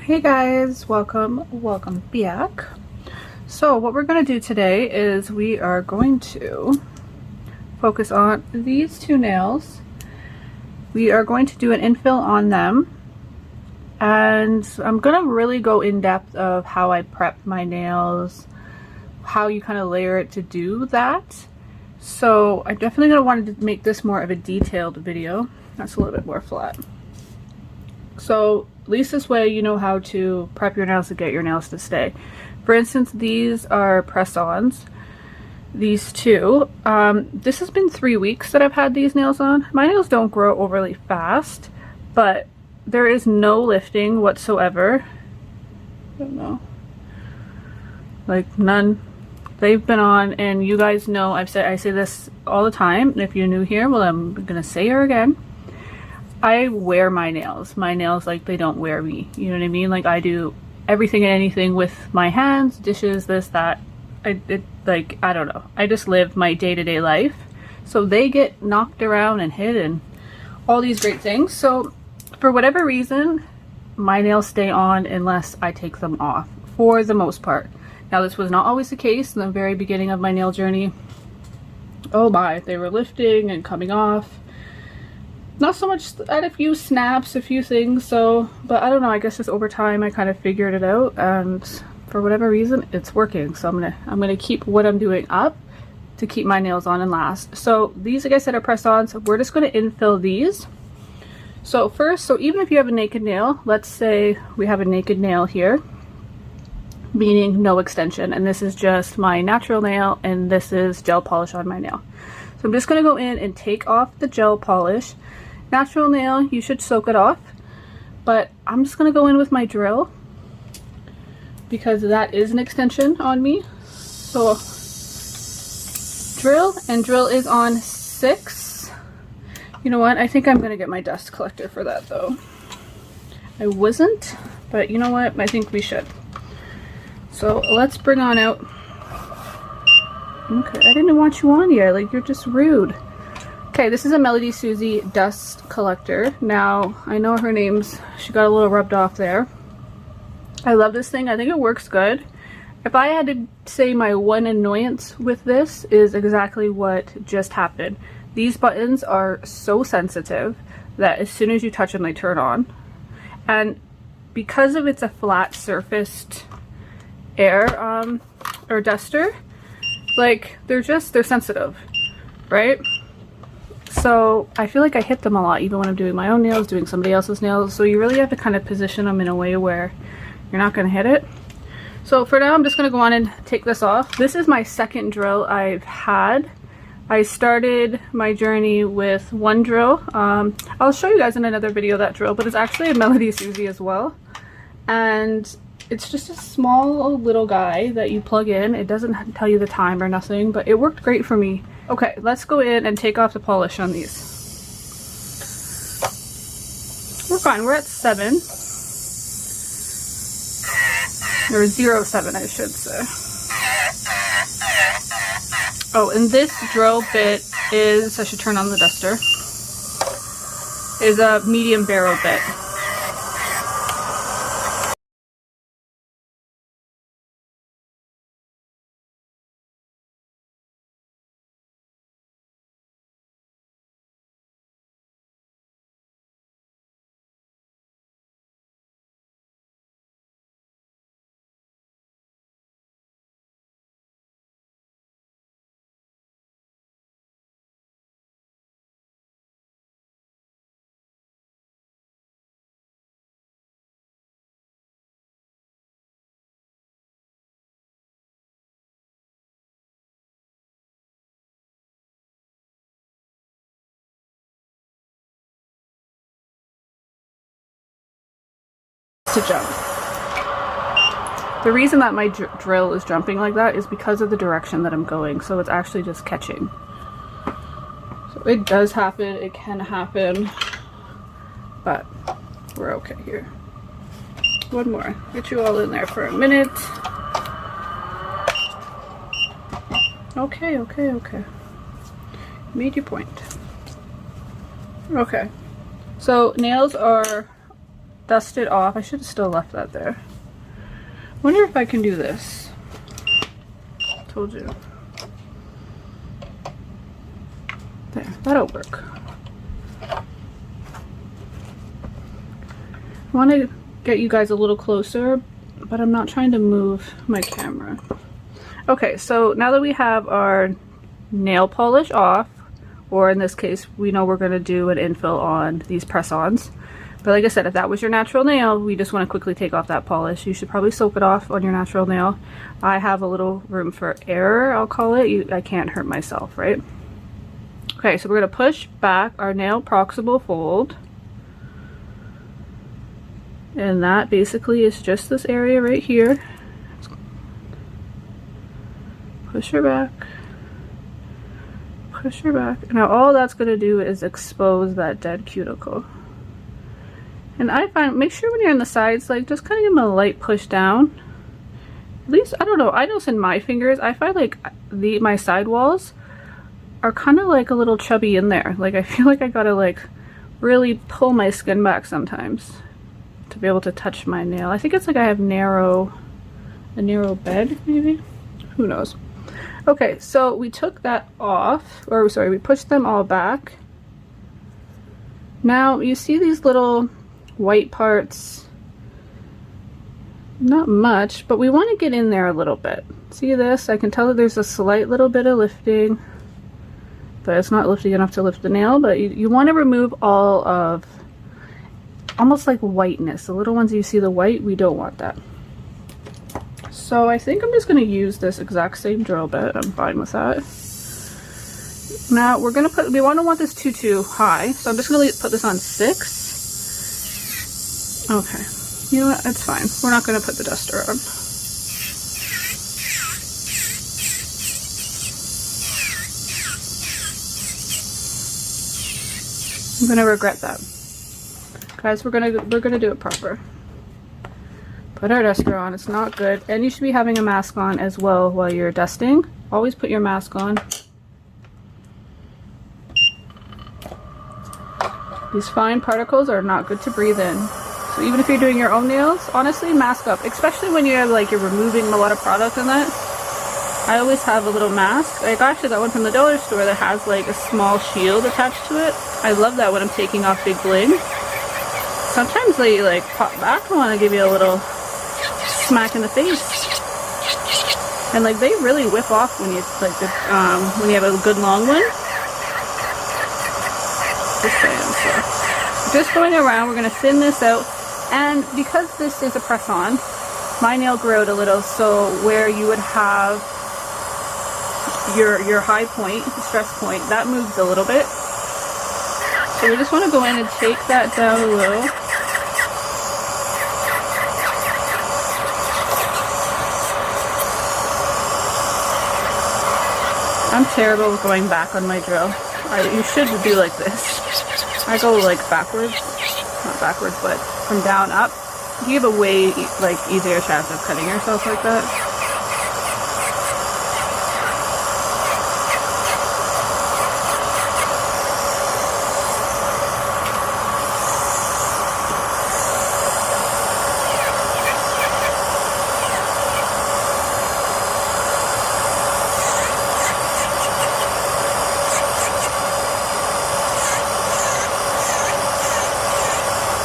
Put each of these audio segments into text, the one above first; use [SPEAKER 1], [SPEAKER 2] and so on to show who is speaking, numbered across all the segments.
[SPEAKER 1] Hey guys, welcome back. So what we're going to do today is we are going to focus on these two nails. We are going to do an infill on them, and I'm going to really go in depth of how I prep my nails, how you kind of layer it to do that. So I'm definitely going to want to make this more of a detailed video. That's a little bit more flat. So at least this way you know how to prep your nails to get your nails to stay. For instance, these are press-ons. These two. This has been 3 weeks that I've had these nails on. My nails don't grow overly fast, but there is no lifting whatsoever. I don't know. Like none. They've been on, and you guys know I say this all the time. And if you're new here, well, I'm gonna say it again. I wear my nails. My nails, like, they don't wear me. You know what I mean? Like, I do everything and anything with my hands, dishes, this, that. I don't know. I just live my day-to-day life. So they get knocked around and hit and all these great things. So for whatever reason, my nails stay on unless I take them off, for the most part. Now, this was not always the case in the very beginning of my nail journey. Oh my, they were lifting and coming off. Not so much. I had a few snaps, a few things, so, but I don't know, I guess just over time I kind of figured it out, and for whatever reason it's working. So I'm gonna keep what I'm doing up to keep my nails on and last. So these, like I said, are press-ons. So we're just going to infill these. So first, so even if you have a naked nail, let's say we have a naked nail here, meaning no extension, and this is just my natural nail, and this is gel polish on my nail. So I'm just going to go in and take off the gel polish. Natural nail, you should soak it off, but I'm just going to go in with my drill because that is an extension on me. So drill, and drill is on 6. You know what, I think I'm going to get my dust collector for that though. I wasn't, but you know what, I think we should. So let's bring on out. Okay, I didn't want you on yet, like, you're just rude. Okay, this is a Melody Susie dust collector. Now, I know her name's, she got a little rubbed off there. I love this thing. I think it works good. If I had to say my one annoyance with this is exactly what just happened. These buttons are so sensitive that as soon as you touch them, they turn on. And because of it's a flat surfaced air or duster, like, they're sensitive, right? So I feel like I hit them a lot, even when I'm doing my own nails, doing somebody else's nails. So you really have to kind of position them in a way where you're not going to hit it. So for now, I'm just going to go on and take this off. This is my second drill I've had. I started my journey with one drill. I'll show you guys in another video that drill, but it's actually a Melody Susie as well. And it's just a small little guy that you plug in. It doesn't tell you the time or nothing, but it worked great for me. Okay, let's go in and take off the polish on these. We're fine, we're at 7. Or 0.7, I should say. Oh, and this drill bit is, I should turn on the duster, is a medium barrel bit. To jump. The reason that my drill is jumping like that is because of the direction that I'm going, so it's actually just catching. So it does happen, it can happen, but we're okay here. One more. Get you all in there for a minute. Okay. Made your point. Okay. So nails are dust it off. I should have still left that there. Wonder if I can do this. Told you. There, that'll work. I want to get you guys a little closer, but I'm not trying to move my camera. Okay, so now that we have our nail polish off, or in this case, we know we're going to do an infill on these press-ons. But like I said, if that was your natural nail, we just want to quickly take off that polish. You should probably soak it off on your natural nail. I have a little room for error, I'll call it. I can't hurt myself, right? Okay, so we're going to push back our nail proximal fold. And that basically is just this area right here. Push her back. Push her back. Now all that's going to do is expose that dead cuticle. And I find, make sure when you're on the sides, like just kind of give them a light push down. At least, I don't know, I notice in my fingers, I find like my side walls are kind of like a little chubby in there. Like I feel like I gotta like really pull my skin back sometimes to be able to touch my nail. I think it's like I have a narrow bed maybe, who knows. Okay, so we took that off, or sorry, we pushed them all back. Now you see these little white parts, not much, but we want to get in there a little bit. See this? I can tell that there's a slight little bit of lifting, but it's not lifting enough to lift the nail. But you want to remove all of almost like whiteness. The little ones you see the white, we don't want that. So I think I'm just going to use this exact same drill bit. I'm fine with that. Now we're going to put, we want this too high, so I'm just going to put this on 6. Okay, you know what, it's fine. We're not going to put the duster on. I'm going to regret that. Guys, we're gonna do it proper. Put our duster on, it's not good. And you should be having a mask on as well while you're dusting. Always put your mask on. These fine particles are not good to breathe in. So even if you're doing your own nails, honestly, mask up. Especially when you're removing a lot of product in that. I always have a little mask. I actually got one from the dollar store that has like a small shield attached to it. I love that when I'm taking off big bling. Sometimes they like pop back and want to give you a little smack in the face. And like they really whip off when you when you have a good long one. Just saying. So just going around, we're gonna thin this out. And because this is a press-on, my nail grew out a little, so where you would have your high point, the stress point, that moves a little bit. So we just want to go in and take that down a little. I'm terrible with going back on my drill. You should do like this. I go like backwards, not backwards, but from down up. You have a way easier chance of cutting yourself like that.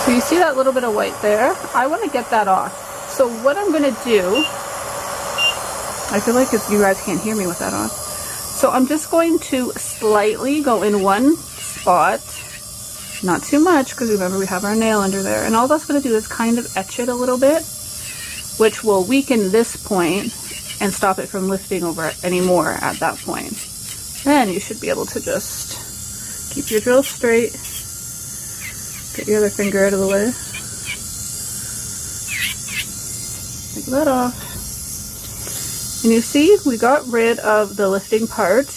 [SPEAKER 1] So you see that little bit of white there? I want to get that off. So what I'm going to do, I feel like you guys can't hear me with that on. So I'm just going to slightly go in one spot, not too much, because remember we have our nail under there. And all that's going to do is kind of etch it a little bit, which will weaken this point and stop it from lifting over anymore at that point. Then you should be able to just keep your drill straight. Get your other finger out of the way. Take that off. And you see, we got rid of the lifting part,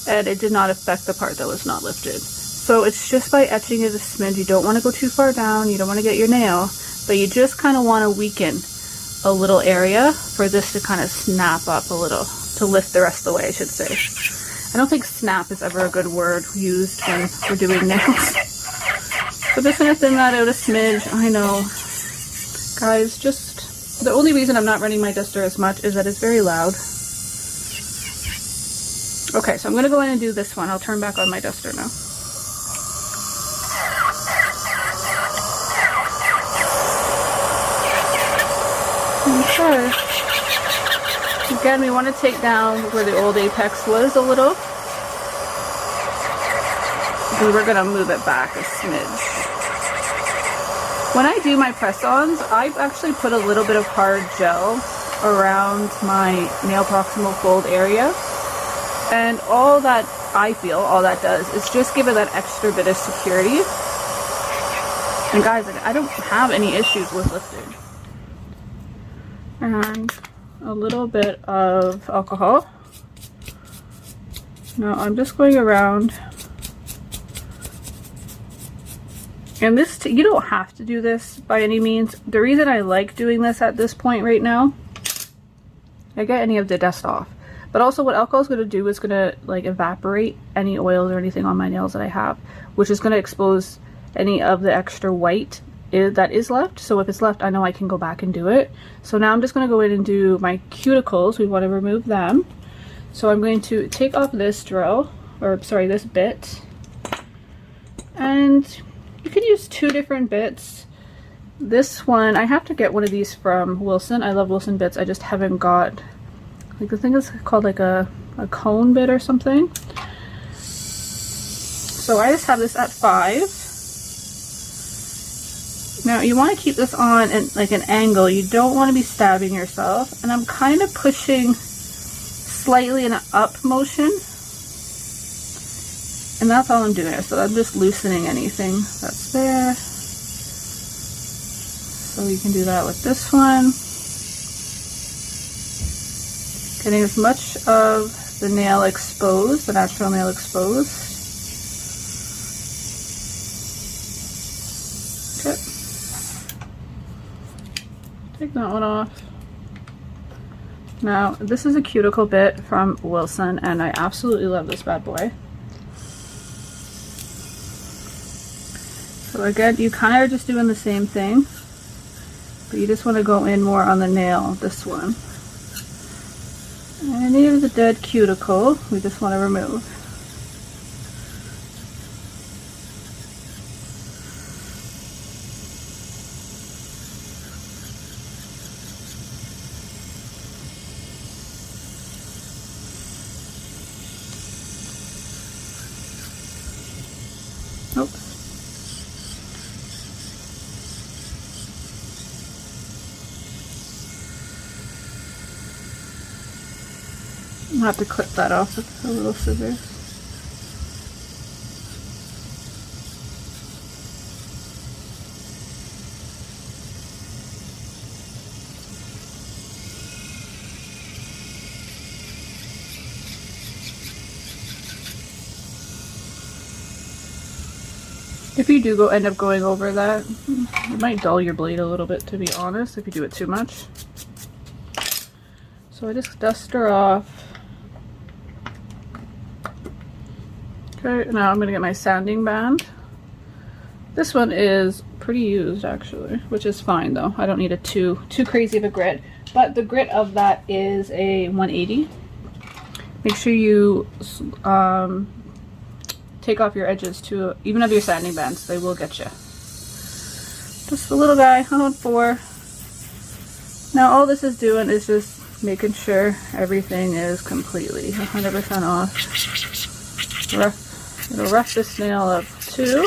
[SPEAKER 1] and it did not affect the part that was not lifted. So it's just by etching it a smidge. You don't want to go too far down, you don't want to get your nail, but you just kind of want to weaken a little area for this to kind of snap up a little, to lift the rest of the way, I should say. I don't think snap is ever a good word used when we're doing nails. So just going to thin that out a smidge. I know, Guys, just the only reason I'm not running my duster as much is that it's very loud. Okay, so I'm gonna go in and do this one. I'll turn back on my duster now. Okay. Again, we want to take down where the old apex was a little. And we're gonna move it back a smidge. When I do my press-ons, I actually put a little bit of hard gel around my nail proximal fold area. And all that I feel, all that does is just give it that extra bit of security. And guys, like, I don't have any issues with lifting. And a little bit of alcohol. Now I'm just going around. And this, you don't have to do this by any means. The reason I like doing this at this point right now, I get any of the dust off. But also what alcohol is going to do is going to like evaporate any oils or anything on my nails that I have, which is going to expose any of the extra white that is left. So if it's left, I know I can go back and do it. So now I'm just going to go in and do my cuticles. We want to remove them. So I'm going to take off this drill, or sorry, this bit. And you can use 2 different bits. This one, I have to get one of these from Wilson. I love Wilson bits. I just haven't got, like, the thing is called like a cone bit or something. So I just have this at 5. Now you want to keep this on at like an angle. You don't want to be stabbing yourself. And I'm kind of pushing slightly in an up motion. And that's all I'm doing. So I'm just loosening anything that's there. So you can do that with this one. Getting as much of the nail exposed, the natural nail exposed. Okay. Take that one off. Now, this is a cuticle bit from Wilson, and I absolutely love this bad boy. So again, you kind of are just doing the same thing, but you just want to go in more on the nail, this one. And here's a dead cuticle we just want to remove. Oops. I'll have to clip that off with a little scissors. If you do end up going over that, it might dull your blade a little bit, to be honest, if you do it too much. So I just dust her off. Okay, now I'm going to get my sanding band. This one is pretty used actually, which is fine though. I don't need a too crazy of a grit, but the grit of that is a 180. Make sure you take off your edges too, even of your sanding bands. They will get you. Just a little guy on 4. Now all this is doing is just making sure everything is completely 100% off. It'll rough this nail up too.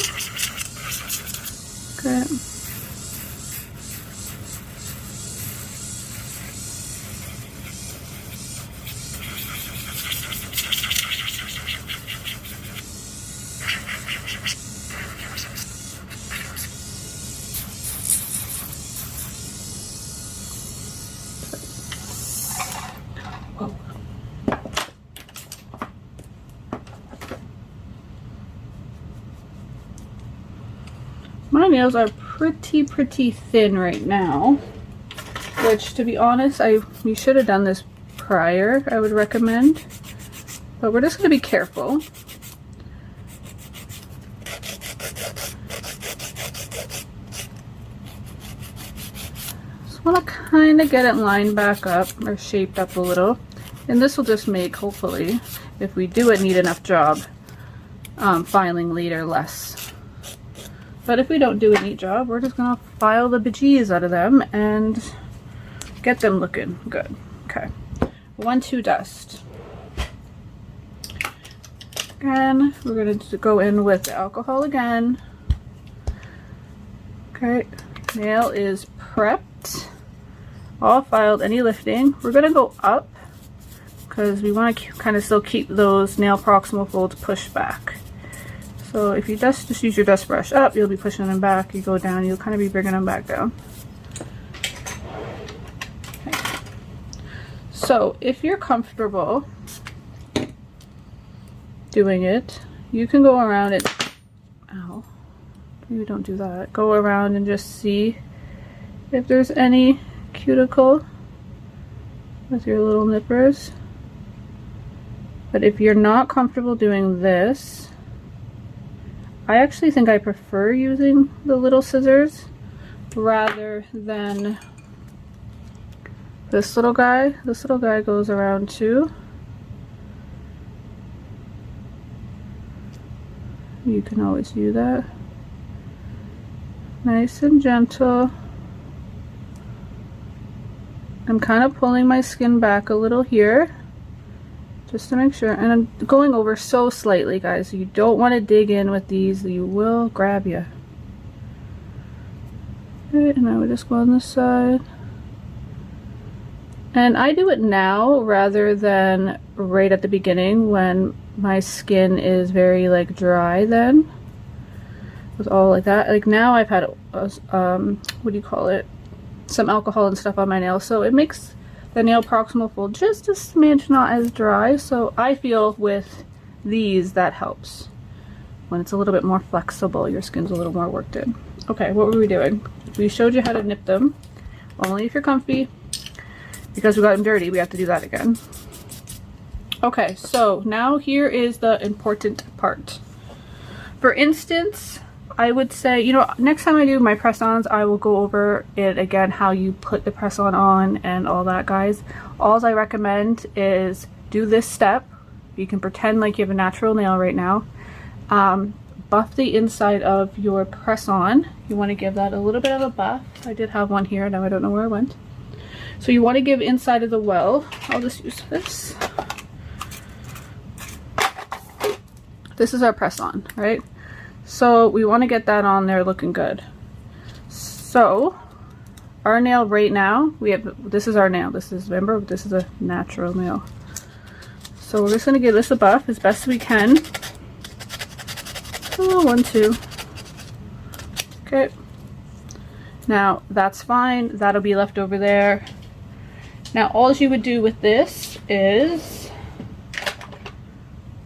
[SPEAKER 1] Okay. My nails are pretty thin right now, which, to be honest, we should have done this prior, I would recommend, but we're just going to be careful. want to kind of get it lined back up or shaped up a little. And this will just make, hopefully, if we do a neat enough job, filing later less. But if we don't do a neat job, we're just going to file the bejeez out of them and get them looking good. Okay. 1-2 dust. Again, we're going to go in with the alcohol again. Okay, nail is prepped, all filed, any lifting. We're going to go up because we want to kind of still keep those nail proximal folds pushed back. So if you just use your dust brush up, you'll be pushing them back. You go down, you'll kind of be bringing them back down. Okay. So if you're comfortable doing it, you can go around it. Ow. Maybe don't do that. Go around and just see if there's any cuticle with your little nippers. But if you're not comfortable doing this, I actually think I prefer using the little scissors rather than this little guy. This little guy goes around too. You can always do that. Nice and gentle. I'm kind of pulling my skin back a little here just to make sure, and I'm going over so slightly, guys. You don't want to dig in with these, you will grab you. Okay, and I would just go on this side. And I do it now rather than right at the beginning when my skin is very like dry then. With all like that. Like now I've had what do you call it? Some alcohol and stuff on my nails, so it makes the nail proximal fold just a smidge not as dry. So I feel with these that helps. When it's a little bit more flexible, your skin's a little more worked in. Okay, what were we doing? We showed you how to nip them. Only if you're comfy. Because we got them dirty, we have to do that again. Okay, so now here is the important part. For instance, I would say, you know, next time I do my press-ons, I will go over it again, how you put the press-on on and all that, guys. All I recommend is do this step. You can pretend like you have a natural nail right now. Buff the inside of your press-on. You want to give that a little bit of a buff. I did have one here, now I don't know where it went. So you want to give inside of the well. I'll just use this. This is our press-on, right? So we want to get that on there looking good. So our nail right now, this is our nail. This is, remember, this is a natural nail. So we're just going to give this a buff as best we can. Oh, 1, 2. Okay. Now that's fine. That'll be left over there. Now all you would do with this is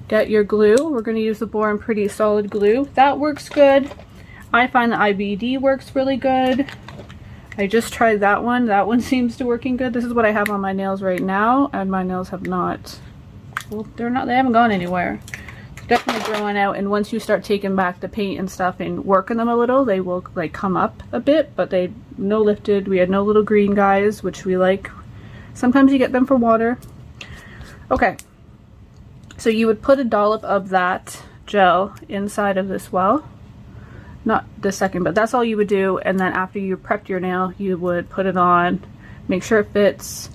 [SPEAKER 1] get your glue. We're going to use the Born Pretty solid glue. That works good. I find the IBD works really good. I just tried that one. That one seems to working good. This is what I have on my nails right now, and my nails have not, well, they haven't gone anywhere. It's definitely growing out, and once you start taking back the paint and stuff and working them a little, they will like come up a bit, but they no lifted. We had no little green guys, which we like. Sometimes you get them for water. Okay. So you would put a dollop of that gel inside of this well. Not the second, but that's all you would do. And then after you prepped your nail, you would put it on, make sure it fits,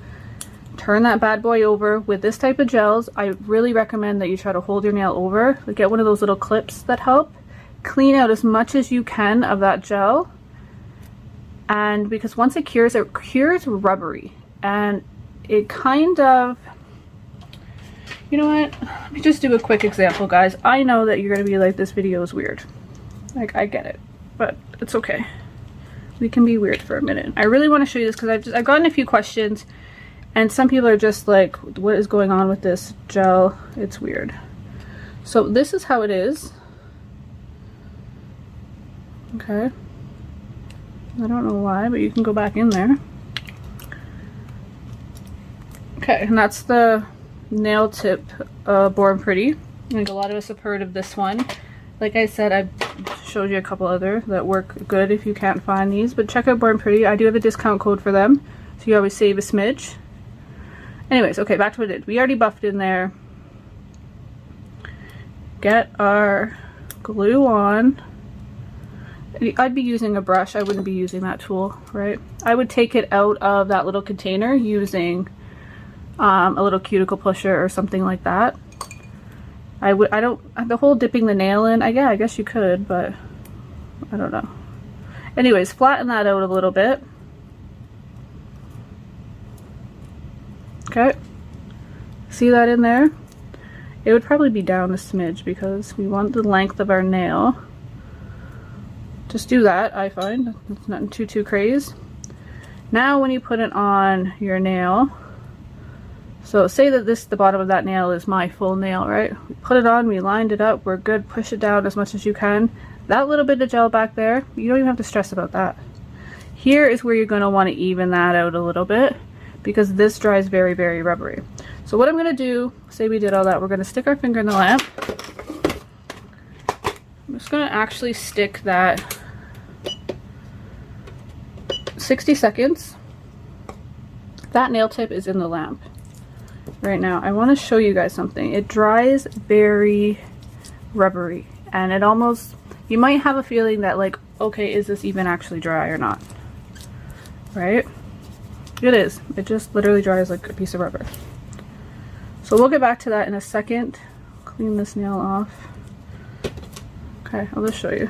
[SPEAKER 1] turn that bad boy over. With this type of gels, I really recommend that you try to hold your nail over. Get one of those little clips that help. Clean out as much as you can of that gel. And because once it cures rubbery. And it kind of, you know what, let me just do a quick example, guys. I know that you're going to be like, this video is weird. Like, I get it, but it's okay. We can be weird for a minute. I really want to show you this because I've gotten a few questions, and some people are just like, what is going on with this gel? It's weird. So this is how it is. Okay. I don't know why, but you can go back in there. Okay, and that's the nail tip Born Pretty. I think a lot of us have heard of this one. Like I said, I've showed you a couple other that work good if you can't find these, but check out Born Pretty. I do have a discount code for them, so you always save a smidge. Anyways, okay, back to what it did. We already buffed in there. Get our glue on. I'd be using a brush. I wouldn't be using that tool, right? I would take it out of that little container using a little cuticle pusher or something like that. The whole dipping the nail in, yeah, I guess you could, but I don't know. Anyways, flatten that out a little bit. Okay. See that in there? It would probably be down a smidge because we want the length of our nail. Just do that, I find. It's nothing too crazy. Now when you put it on your nail, so say that the bottom of that nail is my full nail, right? We put it on, we lined it up, we're good, push it down as much as you can. That little bit of gel back there, you don't even have to stress about that. Here is where you're going to want to even that out a little bit because this dries very, very rubbery. So what I'm going to do, say we did all that, we're going to stick our finger in the lamp. I'm just going to actually stick that 60 seconds. That nail tip is in the lamp right now. I want to show you guys something. It dries very rubbery, and it almost, you might have a feeling that like, okay, is this even actually dry or not? Right? It is. It just literally dries like a piece of rubber. So we'll get back to that in a second. Clean this nail off. Okay, I'll just show you.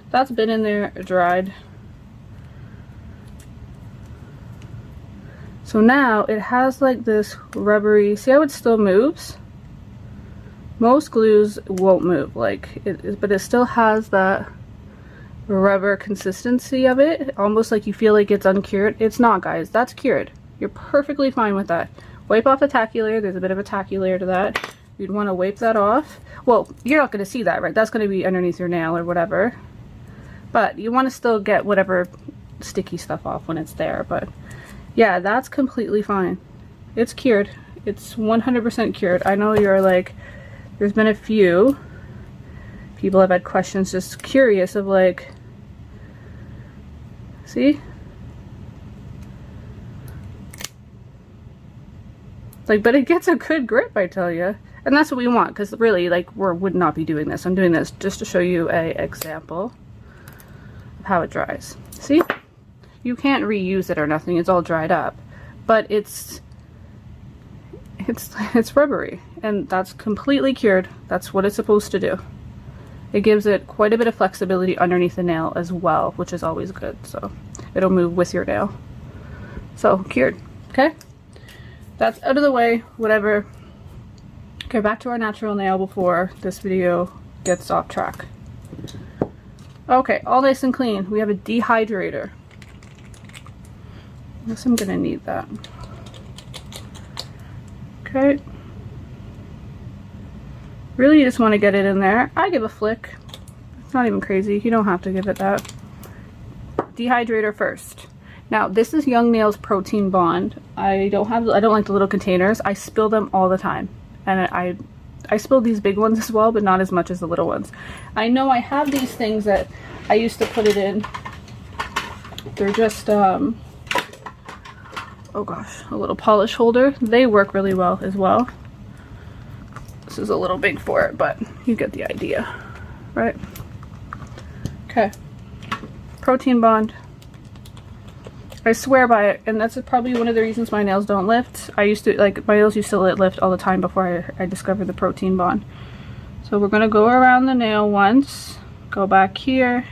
[SPEAKER 1] That's been in there, dried. So now it has like this rubbery, see how it still moves? Most glues won't move, like but it still has that rubber consistency of it, almost like you feel like it's uncured. It's not, guys, that's cured. You're perfectly fine with that. Wipe off the tacky layer. There's a bit of a tacky layer to that. You'd want to wipe that off. Well, you're not going to see that, right? That's going to be underneath your nail or whatever. But you want to still get whatever sticky stuff off when it's there. But yeah, that's completely fine. It's cured. It's 100% cured. I know you're like, there's been a few people have had questions, just curious of like, see? Like, but it gets a good grip, I tell you. And that's what we want, because really, like, we would not be doing this. I'm doing this just to show you a example of how it dries. See? You can't reuse it or nothing. It's all dried up. But it's rubbery. And that's completely cured. That's what it's supposed to do. It gives it quite a bit of flexibility underneath the nail as well, which is always good. So it'll move with your nail. So, cured. Okay? That's out of the way, whatever. Okay, back to our natural nail before this video gets off track. Okay, all nice and clean. We have a dehydrator. I guess I'm gonna need that. Okay. Really, you just want to get it in there. I give a flick. It's not even crazy. You don't have to give it that. Dehydrator first. Now, this is Young Nails Protein Bond. I don't like the little containers. I spill them all the time. And I spill these big ones as well, but not as much as the little ones. I know I have these things that I used to put it in. They're just, oh gosh, a little polish holder. They work really well as well. This is a little big for it, but you get the idea, right? Okay. Protein Bond. I swear by it, and that's probably one of the reasons my nails don't lift. I used to, like, my nails used to lift all the time before I discovered the Protein Bond. So we're going to go around the nail once, go back here,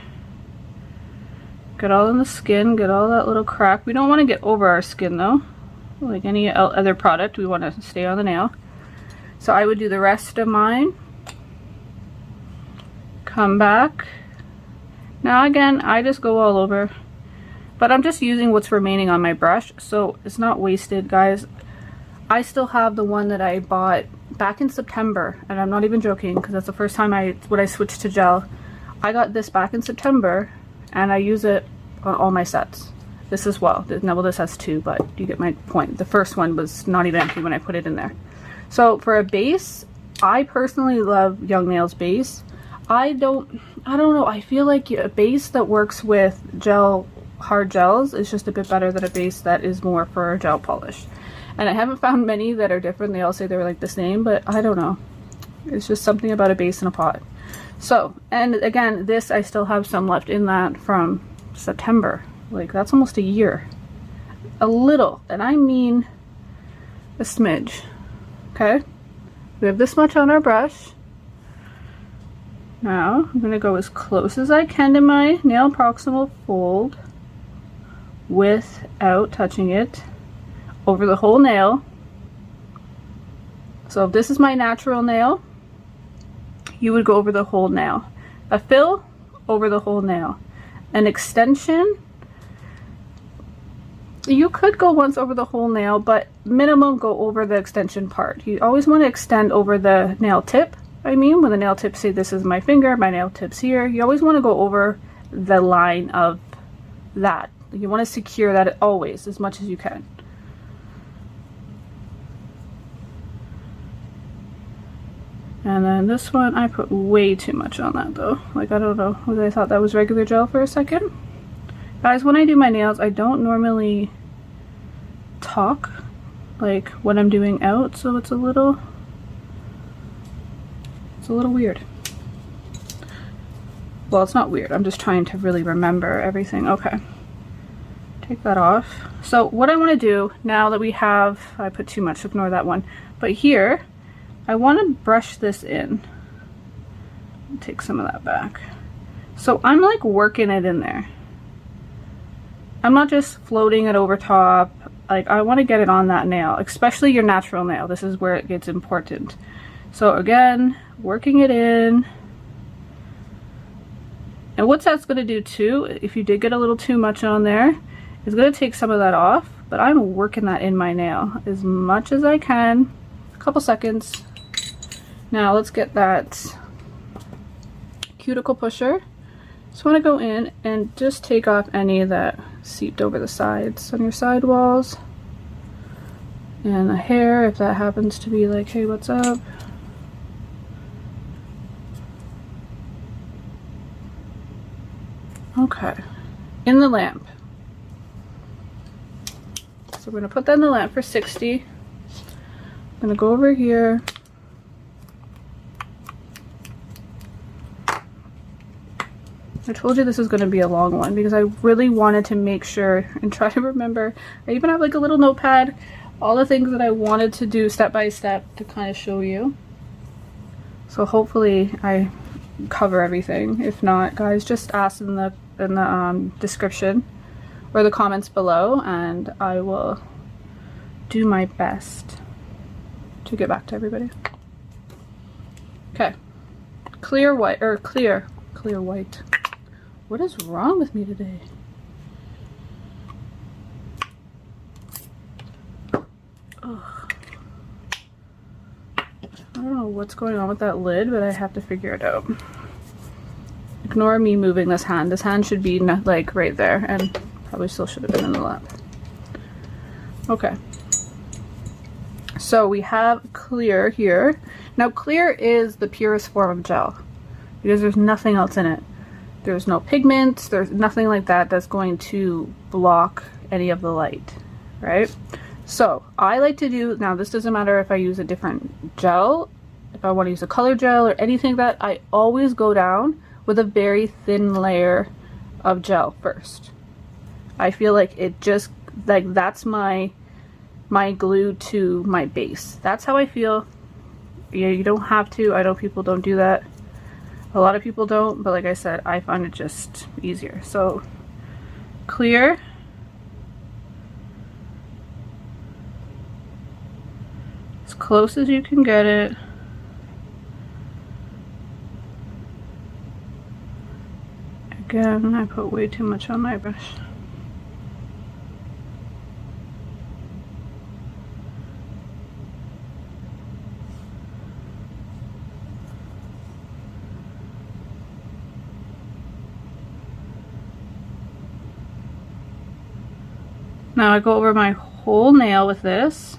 [SPEAKER 1] get all in the skin, get all that little crack. We don't want to get over our skin though. Like any other product, we want to stay on the nail. So I would do the rest of mine. Come back. Now again, I just go all over. But I'm just using what's remaining on my brush, so it's not wasted, guys. I still have the one that I bought back in September, and I'm not even joking, because that's the first time when I switched to gel. I got this back in September, and I use it on all my sets. This as well. Now, well, this has two, but you get my point. The first one was not even empty when I put it in there. So for a base, I personally love Young Nails base. I don't know, I feel like a base that works with hard gels is just a bit better than a base that is more for gel polish. And I haven't found many that are different. They all say they're like the same, but I don't know. It's just something about a base in a pot. So, and again, this, I still have some left in that from September. Like, that's almost a year. A little, and I mean a smidge. Okay? We have this much on our brush. Now, I'm going to go as close as I can to my nail proximal fold without touching it over the whole nail. So if this is my natural nail, you would go over the whole nail. A fill over the whole nail. An extension, you could go once over the whole nail, but minimum go over the extension part. You always want to extend over the nail tip. I mean, when the nail tips say this is my finger, my nail tip's here, you always want to go over the line of that. You want to secure that always as much as you can. And then this one, I put way too much on that though. Like, I don't know, I thought that was regular gel for a second. Guys, when I do my nails, I don't normally talk like when I'm doing out, so it's a little weird. Well, it's not weird, I'm just trying to really remember everything. Okay, take that off. So what I want to do now that we have, I put too much, ignore that one, but here I want to brush this in. Take some of that back. So I'm like working it in there. I'm not just floating it over top. Like, I want to get it on that nail, especially your natural nail. This is where it gets important. So again, working it in. And what that's going to do too, if you did get a little too much on there, is going to take some of that off. But I'm working that in my nail as much as I can. A couple seconds. Now let's get that cuticle pusher. Just want to go in and just take off any that seeped over the sides on your side walls. And the hair, if that happens to be like, hey, what's up? Okay, in the lamp. So we're gonna put that in the lamp for 60. I'm gonna go over here. I told you this is going to be a long one because I really wanted to make sure and try to remember. I even have like a little notepad, all the things that I wanted to do step by step to kind of show you. So hopefully I cover everything. If not, guys, just ask in the description or the comments below, and I will do my best to get back to everybody. Okay, clear white, or clear white. What is wrong with me today? Ugh. I don't know what's going on with that lid, but I have to figure it out. Ignore me moving this hand. This hand should be like right there, and probably still should have been in the lap. Okay. So we have clear here. Now clear is the purest form of gel because there's nothing else in it. There's no pigments, there's nothing like that that's going to block any of the light, right? So I like to do, now this doesn't matter if I use a different gel, if I want to use a color gel or anything like that, I always go down with a very thin layer of gel first. I feel like it just, like that's my glue to my base. That's how I feel. Yeah, you don't have to. I know people don't do that. A lot of people don't, but like I said, I find it just easier. So clear. As close as you can get it. Again, I put way too much on my brush. Now I go over my whole nail with this.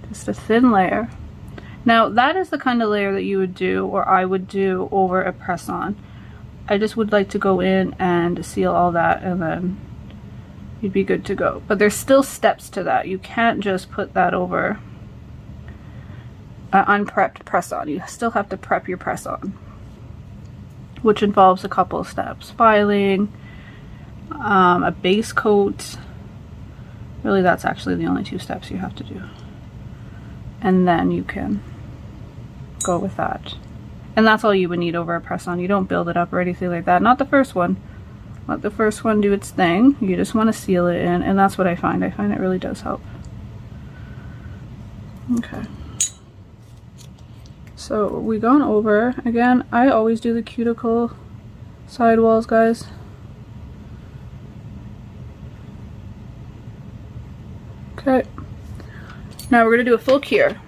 [SPEAKER 1] Just a thin layer. Now that is the kind of layer that you would do, or I would do, over a press-on. I just would like to go in and seal all that, and then you'd be good to go. But there's still steps to that. You can't just put that over unprepped press-on. You still have to prep your press-on, which involves a couple of steps. Filing, a base coat. Really, that's actually the only 2 steps you have to do. And then you can go with that. And that's all you would need over a press-on. You don't build it up or anything like that. Not the first one. Let the first one do its thing. You just want to seal it in, and that's what I find. I find it really does help. Okay. So we've gone over. Again, I always do the cuticle sidewalls, guys. Okay. Now we're going to do a full cure.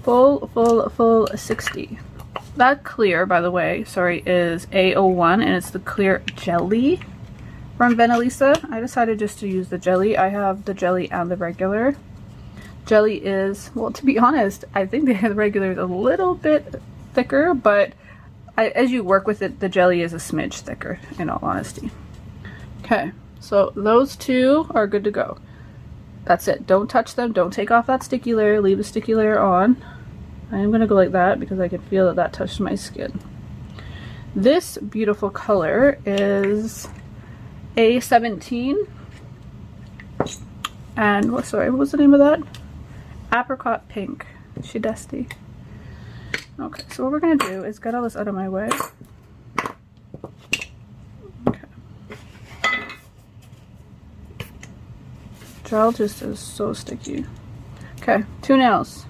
[SPEAKER 1] Full 60. That clear, by the way, sorry, is A01, and it's the clear jelly from Venalisa. I decided just to use the jelly. I have the jelly and the regular. Jelly is, well, to be honest, I think the regular is a little bit thicker, but as you work with it, the jelly is a smidge thicker, in all honesty. Okay, so those 2 are good to go. That's it. Don't touch them. Don't take off that sticky layer. Leave the sticky layer on. I am going to go like that because I can feel that that touched my skin. This beautiful color is A17. And, what was the name of that? Apricot Pink. Shidesti. Okay, so what we're going to do is get all this out of my way. Okay. Gel just is so sticky. Okay, 2 nails.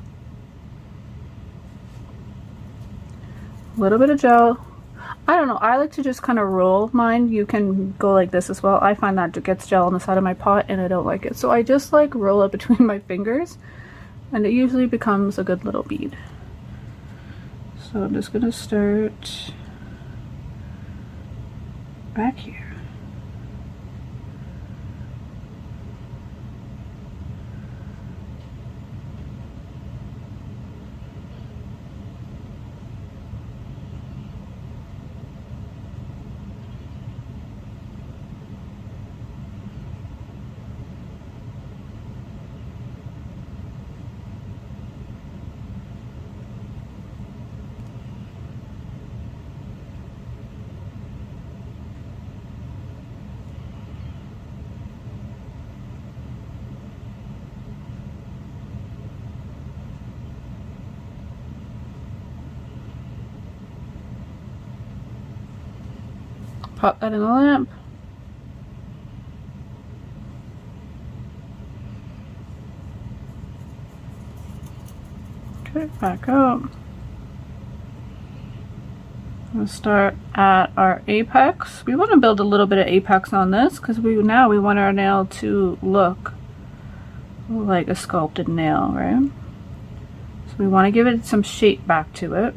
[SPEAKER 1] A little bit of gel. I don't know, I like to just kind of roll mine. You can go like this as well. I find that it gets gel on the side of my pot and I don't like it. So I just like roll it between my fingers and it usually becomes a good little bead. So I'm just gonna start back here. Pop that in the lamp. Okay, back up. We'll start at our apex. We want to build a little bit of apex on this because we want our nail to look like a sculpted nail, right? So we want to give it some shape back to it.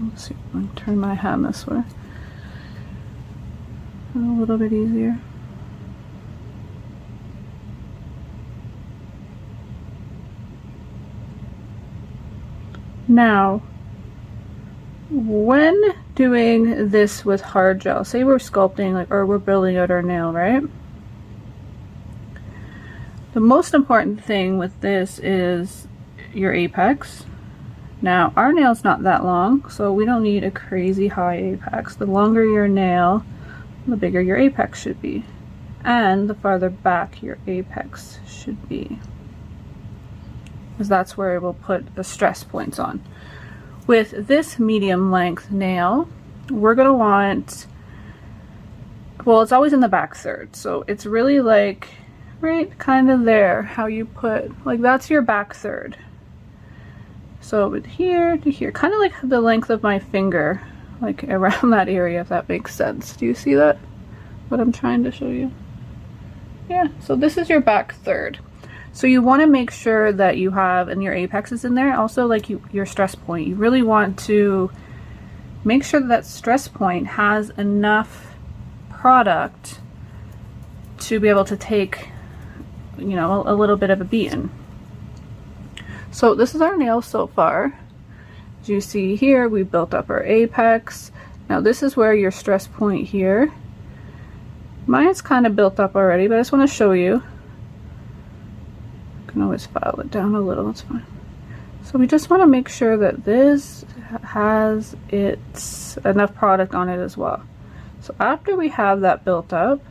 [SPEAKER 1] Let's see, I'm gonna turn my hand this way. A little bit easier. Now, when doing this with hard gel, say we're sculpting or we're building out our nail, right? The most important thing with this is your apex. Now, our nail's not that long, so we don't need a crazy high apex. The longer your nail, the bigger your apex should be. And the farther back your apex should be. Because that's where we'll put the stress points on. With this medium length nail, we're going to want, well, it's always in the back third. So it's really like, right kind of there, how you put, like that's your back third. So with here to here, kind of like the length of my finger, like around that area, if that makes sense. Do you see that? What I'm trying to show you? Yeah, so this is your back third. So you want to make sure that you have, and your apex is in there, also like your stress point. You really want to make sure that stress point has enough product to be able to take, you know, a little bit of a beating. So this is our nail so far. As you see here, we built up our apex. Now this is where your stress point here. Mine's kind of built up already, but I just want to show you. You can always file it down a little, it's fine. So we just want to make sure that this has enough product on it as well. So after we have that built up,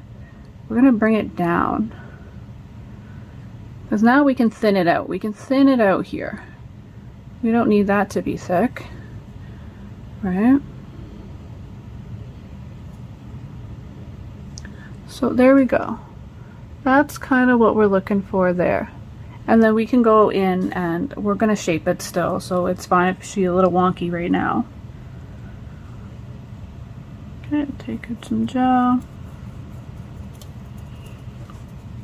[SPEAKER 1] we're going to bring it down. Because now we can thin it out. We can thin it out here. We don't need that to be thick, right? So there we go. That's kind of what we're looking for there. And then we can go in and we're going to shape it still, so it's fine if she's a little wonky right now. Okay, take some gel.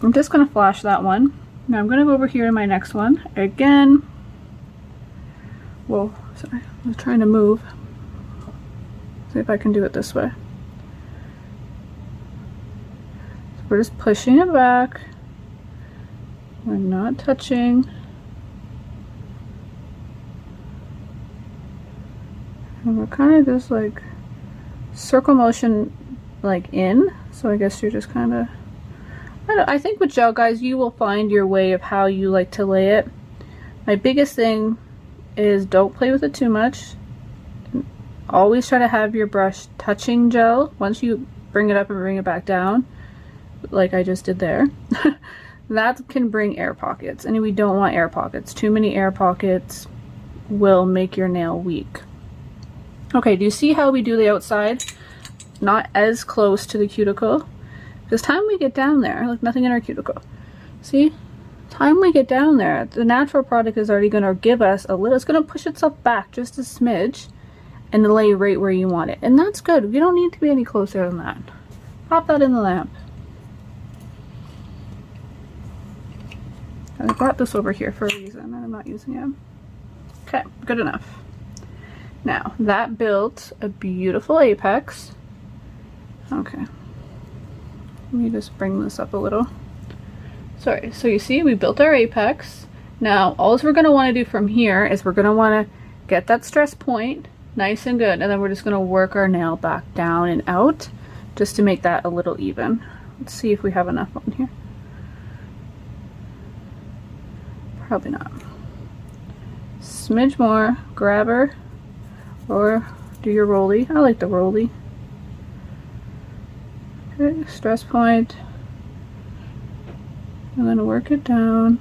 [SPEAKER 1] I'm just going to flash that one. Now I'm going to go over here to my next one. Again, whoa, sorry, I was trying to move. See if I can do it this way. So we're just pushing it back. We're not touching. And we're kind of just like circle motion like in. So I guess you're just kind of, I think with gel, guys, you will find your way of how you like to lay it. My biggest thing is don't play with it too much. Always try to have your brush touching gel once you bring it up and bring it back down, like I just did there. That can bring air pockets, and we don't want air pockets. Too many air pockets will make your nail weak. Okay, do you see how we do the outside? Not as close to the cuticle. Because time we get down there, like nothing in our cuticle. See? Time we get down there, the natural product is already going to give us a little, it's going to push itself back just a smidge and lay right where you want it. And that's good. We don't need to be any closer than that. Pop that in the lamp. I brought this over here for a reason and I'm not using it. Okay, good enough. Now, that built a beautiful apex. Okay. Let me just bring this up a little. Sorry, so you see we built our apex. Now, all we're going to want to do from here is we're going to want to get that stress point nice and good, and then we're just going to work our nail back down and out just to make that a little even. Let's see if we have enough on here. Probably not. Smidge more, grab her, or do your rolly. I like the rolly. Okay, stress point. I'm going to work it down.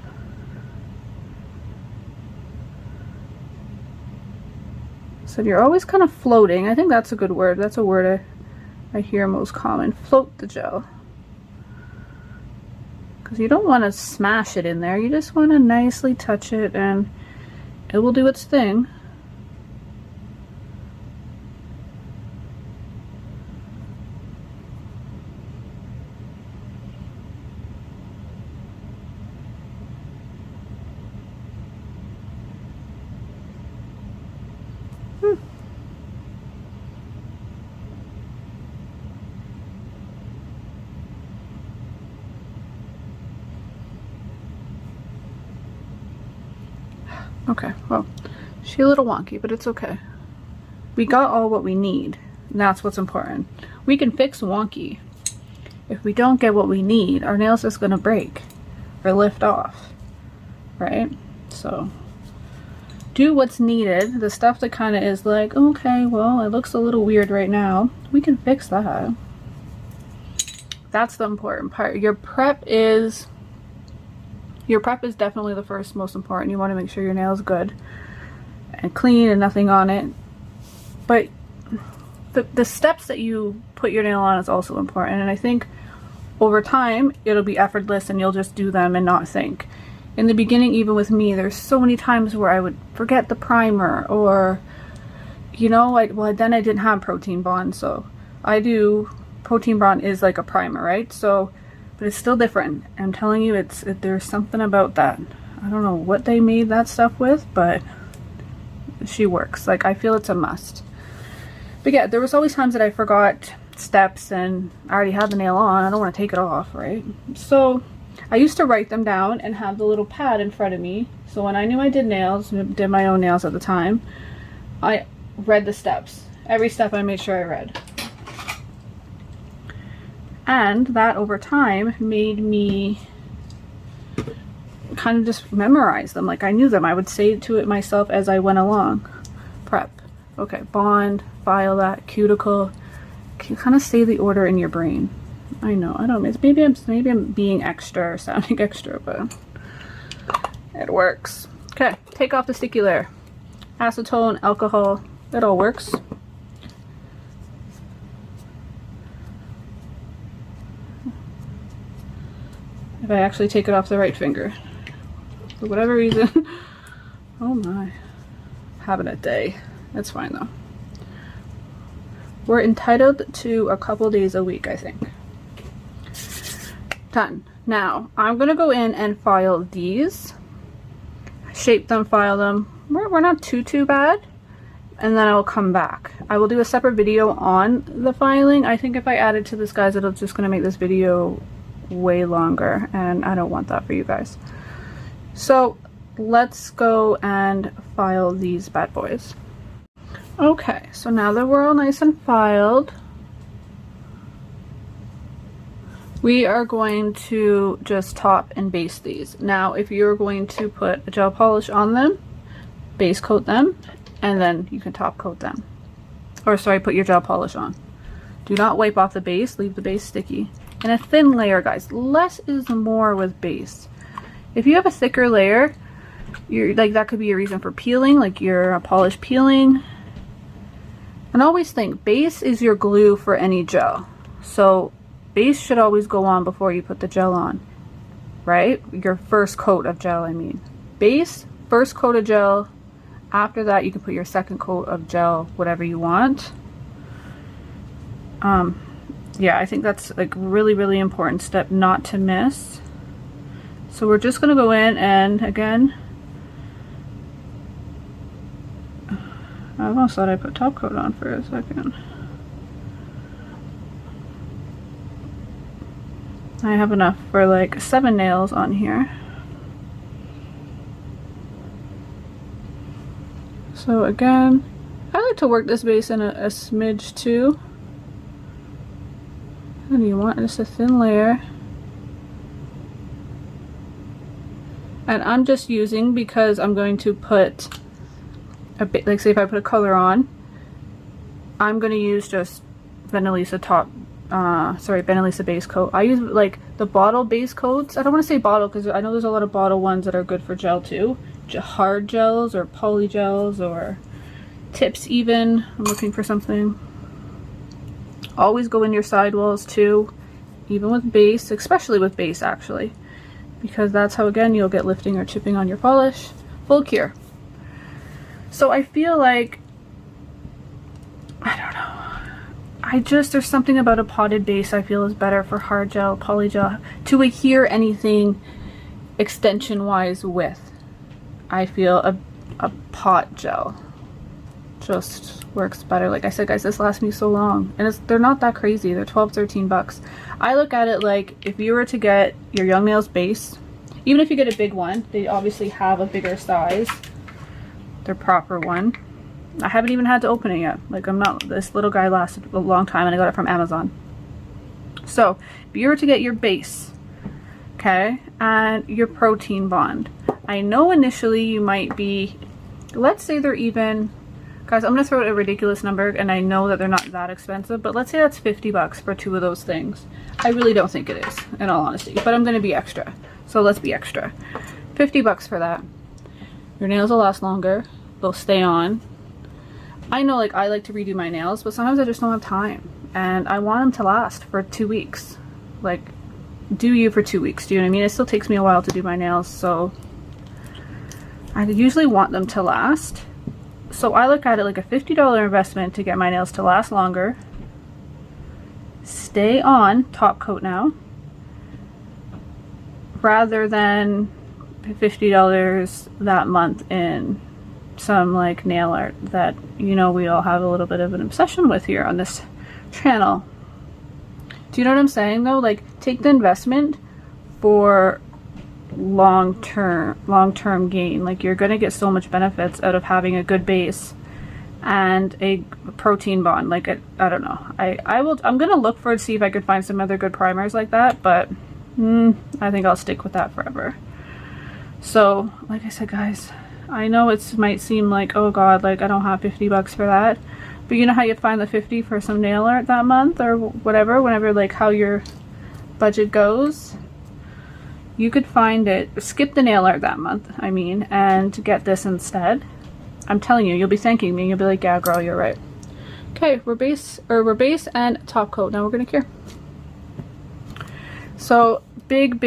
[SPEAKER 1] So you're always kind of floating. I think that's a good word. That's a word I hear most common. Float the gel. Because you don't want to smash it in there. You just want to nicely touch it and it will do its thing. Okay, well, she's a little wonky, but it's okay. We got all what we need, and that's what's important. We can fix wonky. If we don't get what we need, our nail's just gonna break or lift off, right? So do what's needed. The stuff that kind of is like, okay, well, it looks a little weird right now. We can fix that. That's the important part. Your prep is definitely the first most important. You want to make sure your nail's good and clean and nothing on it. But the steps that you put your nail on is also important. And I think over time, it'll be effortless and you'll just do them and not think. In the beginning, even with me, there's so many times where I would forget the primer or, you know, well, then I didn't have protein bond. So I do, protein bond is like a primer, right? So, but it's still different. I'm telling you, there's something about that. I don't know what they made that stuff with, but she works. Like, I feel it's a must. But yeah, there was always times that I forgot steps and I already had the nail on. I don't want to take it off, right? So I used to write them down and have the little pad in front of me. So when I knew I did nails, did my own nails at the time, I read the steps. Every step I made sure I read. And that over time made me kind of just memorize them. Like I knew them. I would say to it myself as I went along. Prep. Okay, bond, file that, cuticle. You kind of say the order in your brain. I know, I don't know. Maybe I'm being extra or sounding extra, but it works. Okay, take off the sticky layer. Acetone, alcohol, that all works. If I actually take it off the right finger. For whatever reason. Oh my. Having a day. That's fine though. We're entitled to a couple days a week, I think. Done. Now, I'm going to go in and file these. Shape them, file them. We're not too bad. And then I'll come back. I will do a separate video on the filing. I think if I add it to this, guys, it's just going to make this video way longer. And I don't want that for you guys. So, let's go and file these bad boys. Okay, so now that we're all nice and filed, we are going to just top and base these. Now, if you're going to put a gel polish on them, base coat them, and then you can top coat them. Or sorry, put your gel polish on. Do not wipe off the base, leave the base sticky. And a thin layer, guys. Less is more with base. If you have a thicker layer, that could be a reason for peeling, like your polish peeling. And always think, base is your glue for any gel. So base should always go on before you put the gel on, right? Your first coat of gel, I mean. Base, first coat of gel. After that, you can put your second coat of gel, whatever you want. Yeah, I think that's like really important step not to miss. So we're just gonna go in and again, I almost thought I put top coat on for a second. I have enough for like 7 nails on here. So again, I like to work this base in a smidge too. And you want just a thin layer. And I'm just using, because I'm going to put a bit, like say if I put a color on, I'm going to use just Venalisa Venalisa base coat. I use like the bottle base coats. I don't want to say bottle because I know there's a lot of bottle ones that are good for gel too. Hard gels or poly gels or tips even. I'm looking for something. Always go in your sidewalls too, even with base, especially with base actually, because that's how again you'll get lifting or chipping on your polish. Full cure. So I feel like, I don't know, there's something about a potted base I feel is better for hard gel, poly gel, to adhere anything extension wise with. I feel a pot gel just works better. Like I said, guys, this lasts me so long, and they're not that crazy. They're 12-13 bucks. I look at it like if you were to get your Young Nails base, even if you get a big one, they obviously have a bigger size, their proper one. I haven't even had to open it yet. Like this little guy lasted a long time and I got it from Amazon. So if you were to get your base, okay, and your protein bond, I know initially you might be, let's say they're even, guys, I'm gonna throw out a ridiculous number, and I know that they're not that expensive, but let's say that's 50 bucks for 2 of those things. I really don't think it is, in all honesty, but I'm gonna be extra. So let's be extra. 50 bucks for that. Your nails will last longer. They'll stay on. I know, like, I like to redo my nails, but sometimes I just don't have time, and I want them to last for 2 weeks. Like, do you for 2 weeks, do you know what I mean? It still takes me a while to do my nails, so I usually want them to last. So I look at it like a $50 investment to get my nails to last longer, stay on, top coat now, rather than $50 that month in some like nail art that, you know, we all have a little bit of an obsession with here on this channel. Do you know what I'm saying though? Like, take the investment for long-term gain. Like, you're gonna get so much benefits out of having a good base and a protein bond. Like, I don't know, I'm gonna look for it, see if I could find some other good primers like that, but I think I'll stick with that forever. So like I said, guys, I know it might seem like, oh god, like I don't have 50 bucks for that, but you know how you find the 50 for some nail art that month or whatever, whenever, like, how your budget goes, you could find it, skip the nail art that month, I mean, and get this instead. I'm telling you, you'll be thanking me. You'll be like, yeah, girl, you're right. Okay, we're base and top coat. Now we're gonna cure. So big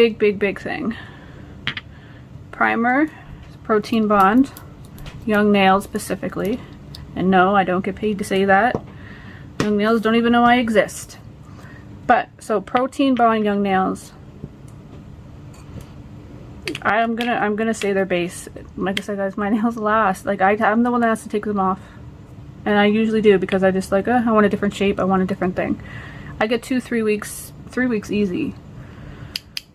[SPEAKER 1] thing. Primer, protein bond, young nails specifically. And no, I don't get paid to say that. Young nails don't even know I exist. But so protein bond, young nails. I'm gonna say their base. Like I said, guys, my nails last. Like, I'm the one that has to take them off, and I usually do because I just like, I want a different shape, I want a different thing. I get 3 weeks easy.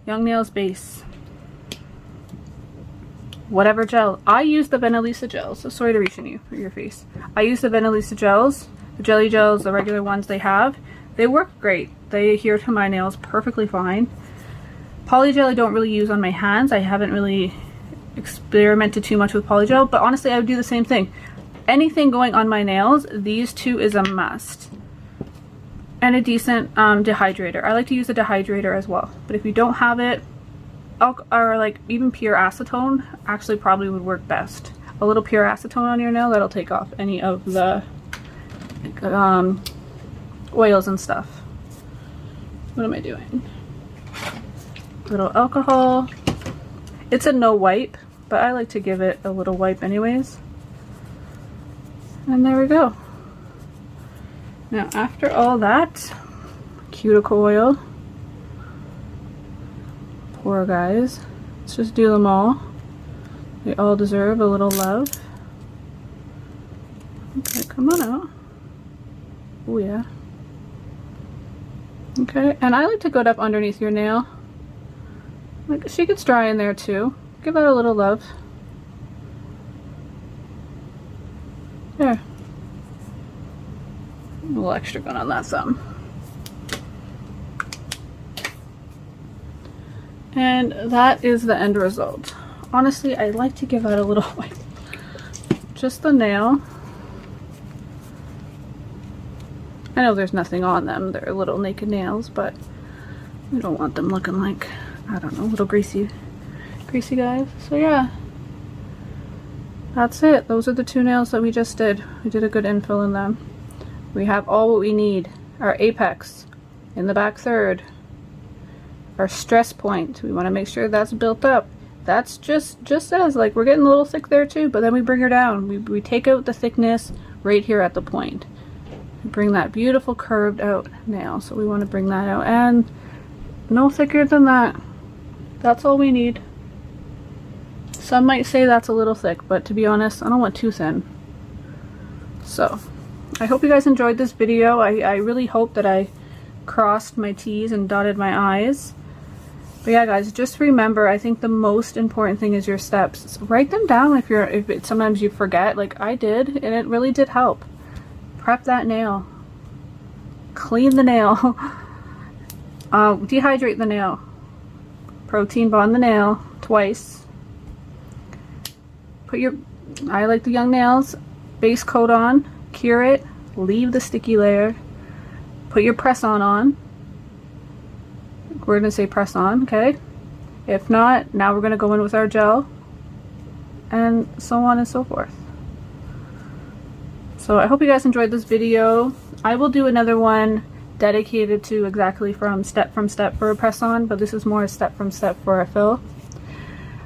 [SPEAKER 1] Young nails base. Whatever gel. I use the Venalisa gels. So sorry to reach in you for your face. I use the Venalisa gels, the jelly gels, the regular ones they have. They work great. They adhere to my nails perfectly fine. Polygel I don't really use on my hands. I haven't really experimented too much with polygel, but honestly I would do the same thing. Anything going on my nails, these two is a must. And a decent dehydrator. I like to use a dehydrator as well, but if you don't have it, or like even pure acetone actually probably would work best. A little pure acetone on your nail, that'll take off any of the oils and stuff. What am I doing? Little alcohol. It's a no wipe, but I like to give it a little wipe anyways. And there we go. Now after all that, cuticle oil. Poor guys. Let's just do them all. They all deserve a little love. Okay, come on out. Oh yeah. Okay, and I like to go up underneath your nail. Like, she gets dry in there too. Give that a little love. There. A little extra gun on that thumb. And that is the end result. Honestly, I like to give that a little wipe. Just the nail. I know there's nothing on them. They're little naked nails, but we don't want them looking like, I don't know, little greasy guys. So yeah, that's it. Those are the two nails that we just did. We did a good infill in them. We have all what we need. Our apex in the back third. Our stress point, we want to make sure that's built up. That's just as, like, we're getting a little thick there too, but then we bring her down. We take out the thickness right here at the point. We bring that beautiful curved out nail. So we want to bring that out, and no thicker than that. That's all we need. Some might say that's a little thick, but to be honest, I don't want too thin. So I hope you guys enjoyed this video. I really hope that I crossed my T's and dotted my I's. But yeah, guys, just remember, I think the most important thing is your steps. Write them down if sometimes you forget, like I did, and it really did help. Prep that nail. Clean the nail. Dehydrate the nail. Protein bond the nail twice. Put your, I like the young nails, base coat on, cure it, leave the sticky layer. Put your press on. We're going to say press on, okay? If not, now we're going to go in with our gel, and so on and so forth. So I hope you guys enjoyed this video. I will do another one dedicated to exactly from step for a press on, but this is more a step for a fill.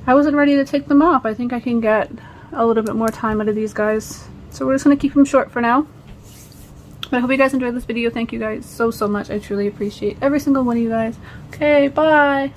[SPEAKER 1] I wasn't ready to take them off. I think I can get a little bit more time out of these guys. So we're just going to keep them short for now. But I hope you guys enjoyed this video. Thank you guys so much. I truly appreciate every single one of you guys. Okay, bye.